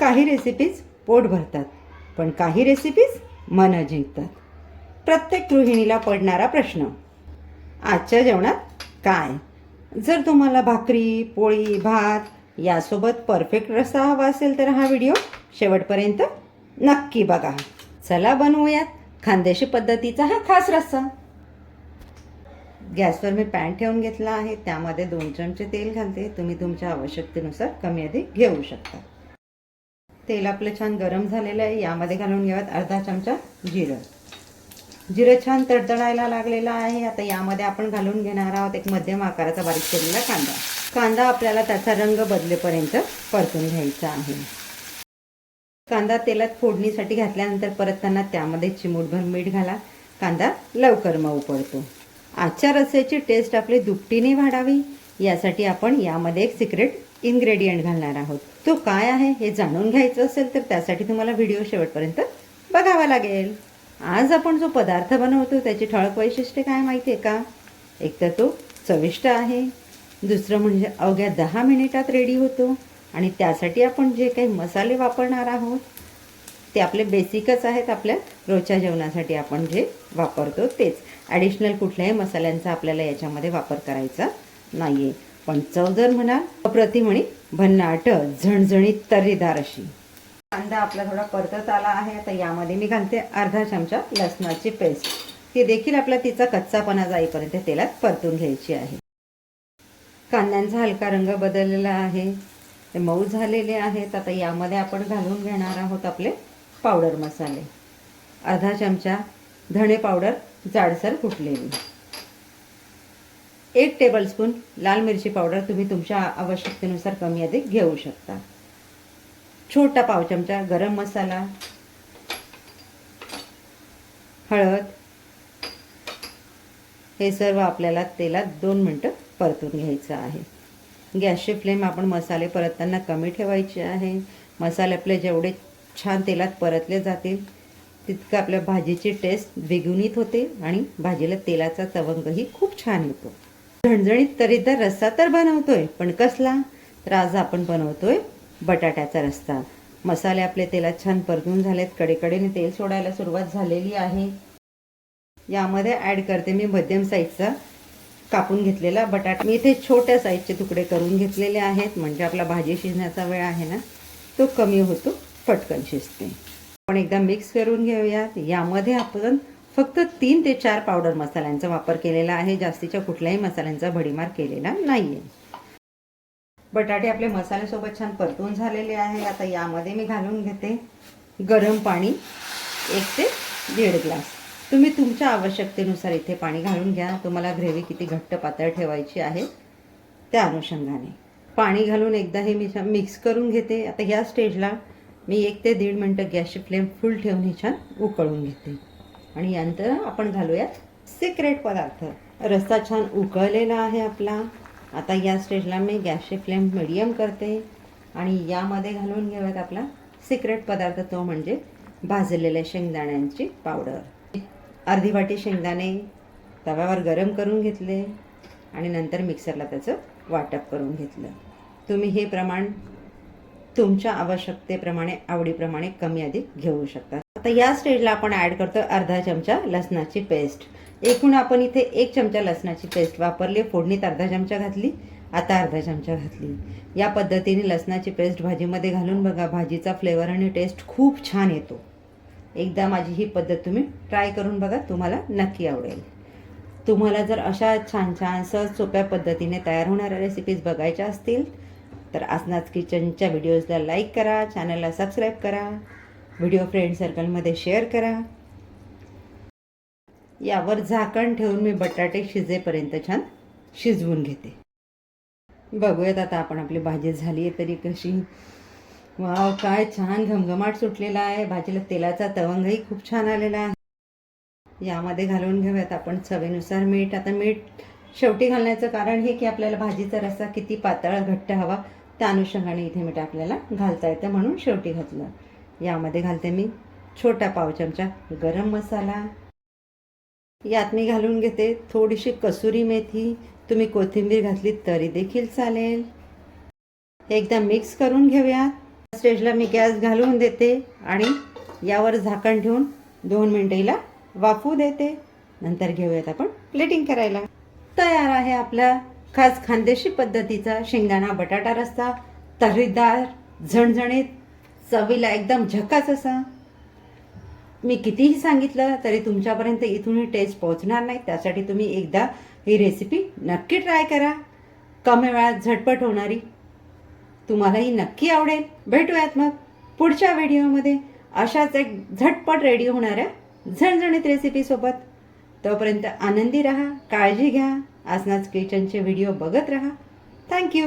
काही रेसिपीज पोट भरतात, पण काही रेसिपीज मन जिंकतात. प्रत्येक गृहिणीला पडणारा प्रश्न, आजच्या जेवणात काय? जर तुम्हाला भाकरी, पोळी, भात यासोबत परफेक्ट रस्सा हवा असेल तर हा व्हिडिओ शेवटपर्यंत नक्की बघा. चला बनवूयात खानदेशी पद्धतीचा हा खास रस्सा. गॅसवर मी पॅन ठेवून घेतला आहे. त्यामध्ये 2 चमचे तेल घालते. तुम्ही तुमच्या आवश्यकतेनुसार कमी अधिक घेऊ शकता. तेल आपलं छान गरम झालेलं आहे. यामध्ये घालून घ्याव्यात अर्धा चमचा जिरं. जिरं छान तडतडायला लागलेलं आहे. आता यामध्ये आपण घालून घेणार आहोत एक मध्यम आकाराचा बारीक चिरलेला कांदा. कांदा आपल्याला त्याचा रंग बदलेपर्यंत परतून घ्यायचा आहे. कांदा तेलात फोडणीसाठी घातल्यानंतर परतताना त्यामध्ये चिमूटभर मीठ घाला. कांदा लवकर मऊ पडतो. आजच्या रस्स्याची टेस्ट आपली दुपटीने वाढावी यासाठी आपण यामध्ये एक सिक्रेट इन्ग्रेडियंट घालणार आहोत. तो काय आहे हे जाणून घ्यायचं असेल तर त्यासाठी तुम्हाला व्हिडिओ शेवटपर्यंत बघावा लागेल. आज आपण जो पदार्थ बनवतो त्याची ठळक वैशिष्ट्ये काय माहिती आहे का? एक तर तो चविष्ट आहे, दुसरं म्हणजे अवघ्या 10 मिनिटात रेडी होतो आणि त्यासाठी आपण जे काही मसाले वापरणार आहोत ते आपले बेसिकच आहेत. आपल्या रोजच्या जेवणासाठी आपण जे वापरतो तेच. ॲडिशनल कुठल्याही मसाल्यांचा आपल्याला याच्यामध्ये वापर करायचा नाही आहे. पण चव जर म्हणाल अप्रतिम आणि भन्नाट झणझणीत तर्रीदार अशी. कांदा आपला थोडा परतत आला आहे. आता यामध्ये मी घालते अर्धा चमचा लसणाची पेस्ट. ती देखील आपला तिचा कच्चापणा जाईपर्यंत तेलात परतून घ्यायची आहे. कांद्यांचा हलका रंग बदललेला आहे, ते मऊ झालेले आहेत. आता यामध्ये आपण घालून घेणार आहोत आपले पावडर मसाले. अर्धा चमचा धणे पावडर जाडसर कुटलेली, 1 टेबलस्पून लाल मिरची पावडर. तुम्ही तुमच्या आवश्यकतेनुसार कमी अधिक घेऊ शकता. छोटा पाव चमचा गरम मसाला, हळद. हे सर्व आपल्याला तेलात 2 मिनिटं परतून घ्यायचं आहे. गॅसची फ्लेम आपण मसाले परतताना कमी ठेवायचे आहे. मसाले आपले जेवढे छान तेलात परतले जातील तितकं आपल्या भाजीची टेस्ट द्विगुणित होते आणि भाजीला तेलाचा तवंगही खूप छान येतो. झणझणीत तर्रीदार रस्सा तर बनवतोय, पण कसला? तर आज आपण बनवतोय बटाट्याचा रस्सा. मसाले आपले तेलात छान परतून झालेत. कडेकडेने तेल सोडायला सुरुवात झालेली आहे. यामध्ये ॲड करते मी मध्यम साईजचा कापून घेतलेला बटाटा. मी इथे छोट्या साईजचे तुकडे करून घेतलेले आहेत, म्हणजे आपला भाजी शिजण्याचा वेळ आहे ना तो कमी होतो, पटकन शिजते. आपण एकदा मिक्स करून घेऊयात. यामध्ये आपण फक्त 3 ते 4 पावडर मसाल्यांचा वापर केलेला आहे. जास्तीच्या कुठल्याही मसाल्यांचा भडीमार केलेला नाहीये. बटाटे आपले मसाल्यासोबत छान परतून झालेले आहे. आता यामध्ये मी घालून घेते गरम पाणी 1 ते 1.5 ग्लास. तुम्ही तुमच्या आवश्यकतेनुसार इथे पाणी घालून घ्या. तुम्हाला ग्रेव्ही किती घट्ट पातळ ठेवायची आहे त्या अनुषंगाने पाणी घालून एकदा हे मी मिक्स करून घेते. आता ह्या स्टेजला मी 1 ते 1.5 मिनिटं गॅसची फ्लेम फुल ठेवून हे छान उकळून घेते. आणि यानंतर आपण घालूयात सिक्रेट पदार्थ. रस्सा छान उकळलेला आहे आपला. आता या स्टेजला मी गॅसची फ्लेम मिडियम करते आणि यामध्ये घालून घेऊयात आपला सिक्रेट पदार्थ, तो म्हणजे भाजलेल्या शेंगदाण्यांची पावडर. अर्धी वाटी शेंगदाणे तव्यावर गरम करून घेतले आणि नंतर मिक्सरला त्याचं वाटप करून घेतलं. तुम्ही हे प्रमाण तुमच्या आवश्यकतेप्रमाणे आवडीप्रमाणे कमी अधिक घेऊ शकता. आता या स्टेजला आपण ॲड करतो अर्धा चमचा लसणाची पेस्ट. एकूण आपण इथे 1 चमचा लसणाची पेस्ट वापरली. फोडणीत अर्धा चमचा घातली, आता अर्धा चमचा घातली. या पद्धतीने लसणाची पेस्ट भाजीमध्ये घालून बघा, भाजीचा फ्लेवर आणि टेस्ट खूप छान येतो. एकदा माझी ही पद्धत तुम्ही ट्राय करून बघा, तुम्हाला नक्की आवडेल. तुम्हाला जर अशा छान छान सहज सोप्या पद्धतीने तयार होणाऱ्या रेसिपीज बघायच्या असतील तर आसनाज किचनच्या व्हिडिओजला लाईक करा, चॅनलला सबस्क्राईब करा, व्हिडिओ फ्रेंड सर्कलमध्ये शेअर करा. यावर झाकण ठेवून मी बटाटे शिजेपर्यंत छान शिजवून घेते. बघूयात आता आपण आपली भाजी झाली आहे तरी कशी. वाव, काय छान घमघमाट सुटलेला आहे. भाजीला तेलाचा तवंगही खूप छान आलेला आहे. यामध्ये घालून घेऊयात आपण चवीनुसार मीठ. आता मीठ शेवटी घालण्याचं कारण हे की आपल्याला भाजीचा रस्सा किती पातळ घट्ट हवा त्या अनुषंगाने इथे मीठ आपल्याला घालता येतं, म्हणून शेवटी घातलं. यामध्ये घालते मी छोटा पाव चमचा गरम मसाला. यात मी घालून घेते थोडीशी कसुरी मेथी. तुम्ही कोथिंबीर घातली तरी देखील चालेल. एकदा मिक्स करून घेऊया. स्टेजला मी गॅस घालवून देते आणि यावर झाकण ठेवून 2 मिनिटं हिला वाफू देते. नंतर घेऊयात आपण प्लेटिंग करायला. तयार आहे आपला खास खानदेशी पद्धतीचा शेंगदाणा बटाटा रस्सा. तर्रीदार, झणझणीत, चवीला एकदम झकास असा. मी कितीही सांगितलं तरी तुमच्यापर्यंत इथूनही टेस्ट पोहोचणार नाही. त्यासाठी तुम्ही एकदा ही रेसिपी नक्की ट्राय करा. कमी वेळात झटपट होणारी. तुम्हालाही नक्की आवडेल. भेटूयात मग पुढच्या व्हिडिओमध्ये अशाच एक झटपट रेडी होणाऱ्या झणझणीत रेसिपीसोबत. तोपर्यंत आनंदी राहा, काळजी घ्या. आसनाच किचनचे व्हिडिओ बघत राहा. थँक्यू.